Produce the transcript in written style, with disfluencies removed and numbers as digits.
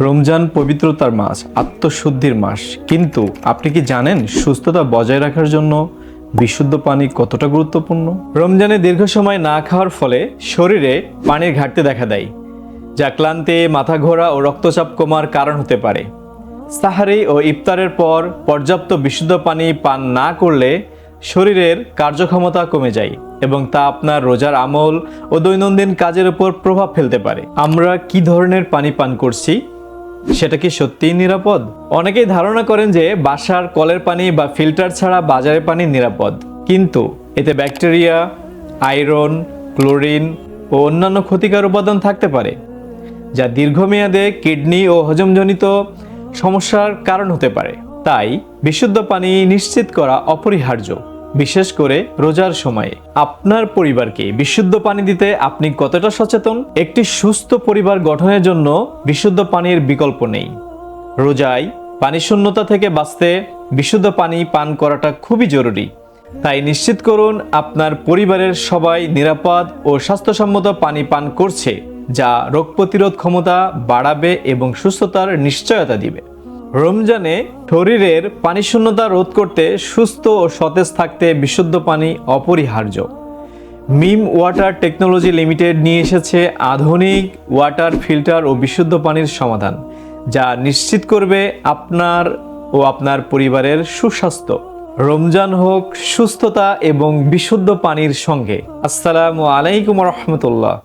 রমজান পবিত্রতার মাস, আত্মশুদ্ধির মাস। কিন্তু আপনি কি জানেন সুস্থতা বজায় রাখার জন্য বিশুদ্ধ পানি কতটা গুরুত্বপূর্ণ? রমজানে দীর্ঘ সময় না খাওয়ার ফলে শরীরে পানির ঘাটতি দেখা দেয়, যা ক্লান্তি, মাথা ঘোরা ও রক্তচাপ কমার কারণ হতে পারে। সাহারি ও ইফতারের পর পর্যাপ্ত বিশুদ্ধ পানি পান না করলে শরীরের কার্যক্ষমতা কমে যায় এবং তা আপনার রোজার আমল ও দৈনন্দিন কাজের উপর প্রভাব ফেলতে পারে। আমরা কি ধরনের পানি পান করছি, সেটা কি সত্যিই নিরাপদ? অনেকেই ধারণা করেন যে বাসার কলের পানি বা ফিল্টার ছাড়া বাজারের পানি নিরাপদ, কিন্তু এতে ব্যাকটেরিয়া, আয়রন, ক্লোরিন ও অন্যান্য ক্ষতিকর উপাদান থাকতে পারে, যা দীর্ঘমেয়াদে কিডনি ও হজমজনিত সমস্যার কারণ হতে পারে। তাই বিশুদ্ধ পানি নিশ্চিত করা অপরিহার্য, বিশেষ করে রোজার সময়ে। আপনার পরিবারকে বিশুদ্ধ পানি দিতে আপনি কতটা সচেতন? একটি সুস্থ পরিবার গঠনের জন্য বিশুদ্ধ পানির বিকল্প নেই। রোজায় পানি শূন্যতা থেকে বাঁচতে বিশুদ্ধ পানি পান করাটা খুবই জরুরি। তাই নিশ্চিত করুন আপনার পরিবারের সবাই নিরাপদ ও স্বাস্থ্যসম্মত পানি পান করছে, যা রোগ প্রতিরোধ ক্ষমতা বাড়াবে এবং সুস্থতার নিশ্চয়তা দিবে। রমজানে শরীরের পানি শূন্যতা রোধ করতে সুস্থ ও সতেজ থাকতে বিশুদ্ধ পানি অপরিহার্য। মিম ওয়াটার টেকনোলজি লিমিটেড নিয়ে এসেছে আধুনিক ওয়াটার ফিল্টার ও বিশুদ্ধ পানির সমাধান, যা নিশ্চিত করবে আপনার ও আপনার পরিবারের সুস্বাস্থ্য। রমজান হোক সুস্থতা এবং বিশুদ্ধ পানির সঙ্গে। আসসালামু আলাইকুম রহমতুল্লাহ।